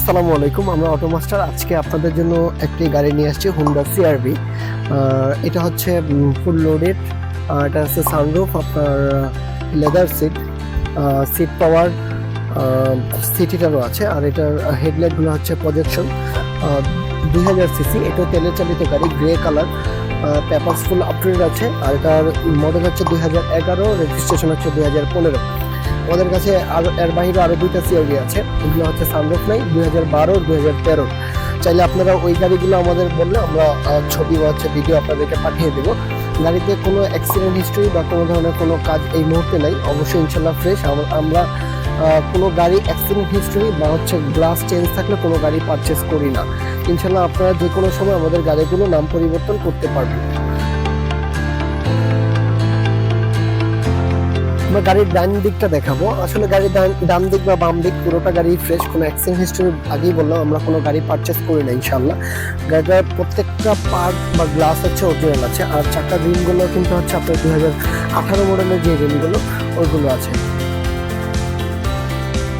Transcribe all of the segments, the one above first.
আসসালামু আলাইকুম। আমরা অটো মাস্টার আজকে আপনাদের জন্য একটি গাড়ি নিয়ে আসছি, হুন্ডা সিআরভি। এটা হচ্ছে ফুল লোডেড। এটা হচ্ছে সানরুফ, আপনার লেদার সিট পাওয়ার, সিট হিটারও আছে। আর এটার হেডলাইটগুলো হচ্ছে প্রজেকশন। 2000 সিসি, এটা তেলে চালিত গাড়ি, grey colour, papers full up to date আছে। আর এটার মডেল হচ্ছে 2011, রেজিস্ট্রেশন হচ্ছে 2015। আমাদের কাছে এর বাইরে আরও দুইটা সিআরভি আছে, এগুলো হচ্ছে সানরুফ নাই, 2012, 2013। চাইলে আপনারা ওই গাড়িগুলো আমাদের বললে আমরা ছবি বা ভিডিও আপনাদেরকে পাঠিয়ে দেবো। গাড়িতে কোনো অ্যাক্সিডেন্ট হিস্ট্রি বা কোনো ধরনের কোনো কাজ এই মুহূর্তে নাই, অবশ্যই ইনশাল্লাহ ফ্রেশ। আমরা কোনো গাড়ি অ্যাক্সিডেন্ট হিস্ট্রি বা গ্লাস চেঞ্জ থাকলে কোনো গাড়ি পারচেস করি না। ইনশাল্লাহ আপনারা যে কোনো সময় আমাদের গাড়িগুলো নাম পরিবর্তন করতে পারবেন। আমরা গাড়ির ডান দিকটা দেখাবো। আসলে গাড়ির ডান দিক বা বাম দিক পুরোটা গাড়ি ফ্রেশ, কোনো অ্যাক্সিডেন্ট হিস্ট্রি আগেই বললাম আমরা কোনো গাড়ি পারচেস করি না ইনশাল্লাহ। গাড়িটার প্রত্যেকটা পার্ট বা গ্লাস হচ্ছে অরিজিনাল আছে। আর চাকার রিমগুলো কিন্তু হচ্ছে আপনার 2018 মডেলের যে রিমগুলো ওইগুলো আছে।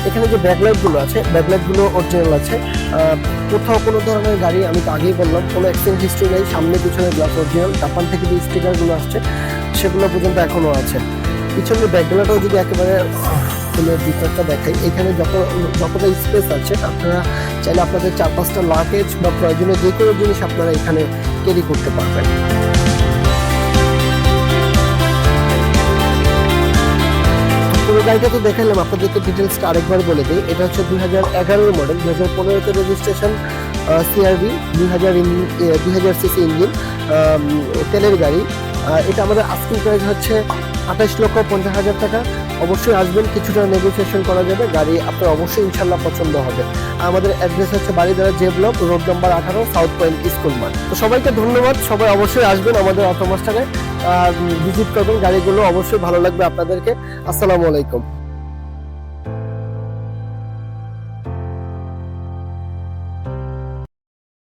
এখানে যে ব্যাকলাইটগুলো আছে, ব্যাকলাইটগুলো অরিজিনাল আছে। কোথাও কোনো ধরনের গাড়ি, আমি তো আগেই বললাম, কোনো অ্যাক্সিডেন্ট হিস্ট্রি নেই। সামনে পিছনে গ্লাস অরিজিনাল। জাপান থেকে যে স্টিকারগুলো আসছে সেগুলো পর্যন্ত এখনও আছে। পিছনে ব্যাকগ্রাউন্ডটাও যদি একেবারে ভিতরটা দেখাই, এখানে যতটা স্পেস আছে আপনারা চাইলে আপনাদের 4-5টা লাগেজ বা প্রয়োজনীয় যে কোনো জিনিস আপনারা এখানে ক্যারি করতে পারবেন। পুরো গাড়িটা তো দেখালাম, আপনাদেরকে ডিটেলসটা আরেকবার বলে দিই। এটা হচ্ছে 2011 মডেল, 2015-তে রেজিস্ট্রেশন সিআরভি, 2000 সিসি ইঞ্জিন, তেলের গাড়ি। এটা আমাদের আস্কিং প্রাইস হচ্ছে 28,50,000 টাকা। অবশ্যই আসবেন, কিছুটা নেগোসিয়েশন করা যাবে। গাড়ি আপনার অবশ্যই ইনশাল্লাহ পছন্দ হবে। আমাদের অ্যাড্রেস হচ্ছে Baridhara J block, road number 18, south point school মাঠ। তো সবাইকে ধন্যবাদ। সবাই অবশ্যই আসবেন আমাদের অটো মাস্টারে, ভিজিট করবেন। গাড়িগুলো অবশ্যই ভালো লাগবে আপনাদেরকে। আসসালামু আলাইকুম।